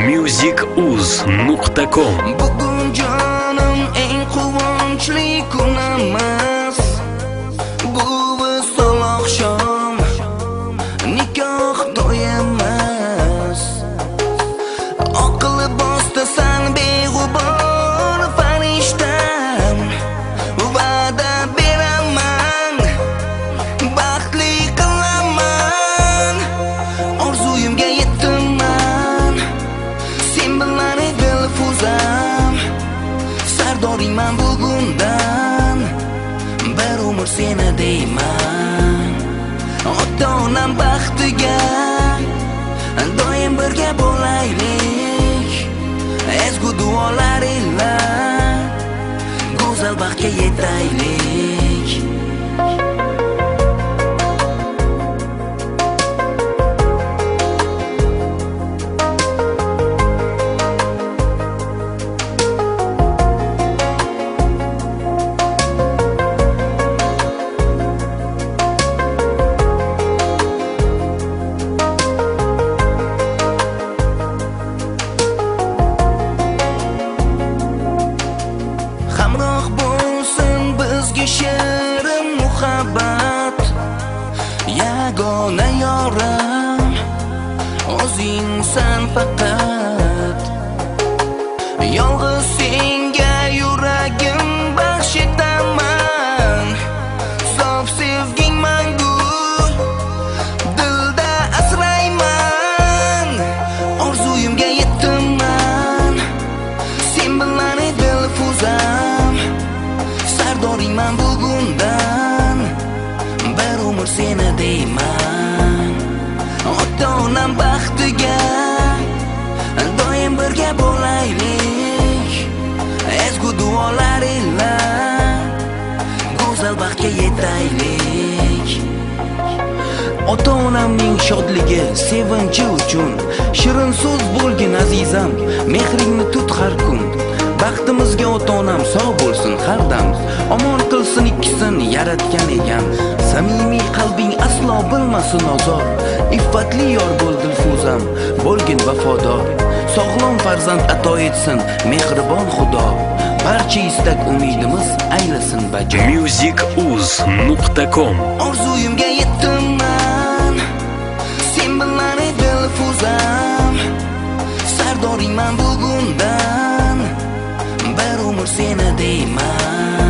musicuz.com. Bugun jonim eng quvonchli kunimiz. Bu visol oqshom nikoh to'yimiz. Oqli bostasan beg'ubor farishtam, va'da beraman, baxtli qilaman. Orzuyimga yetdim, sen bilan dilfuzam, sardoringman bugundan, bir umr seni deyman. Ota-onam baxtiga doim birga bo'laylik, ezgu duolar ila go'zal baxtga yetaylik. Hamroh bo'lsin bizga shirin muhabbat, yagona yorim o'zingsan faqat. Yolg'iz senga yuragim baxsh etaman, sof sevging mangu dilda asrayman. Orzuyimga yetdim, sen bilan dilfuzam, sardoringman bugundan, bir umr seni deyman. Ota-onam baxtiga doim birga bo'laylik, ezgu duolar ila go'zal baxtga yetaylik. Ota-onamning shodligi, sevinchi uchun shirin so'z bo'lgin azizam, mehringni tut har kun. Baxtimizga ota-onam sog' bo'lsin har dam, omon qilsin ikkisini yaratgan egam. Samimiy qalbing aslo bilmasin ozor, iffatli yor bo'l dilfuzam, bo'lgin vafodor. Sog'lom farzand ato etsin mehribon Xudo, barcha istak umidimiz aylasin bajo. musicuz.com. Orzuyimga yetdim, sen bilan dilfuzam, sardoringman bugundan, bir umr seni deyman.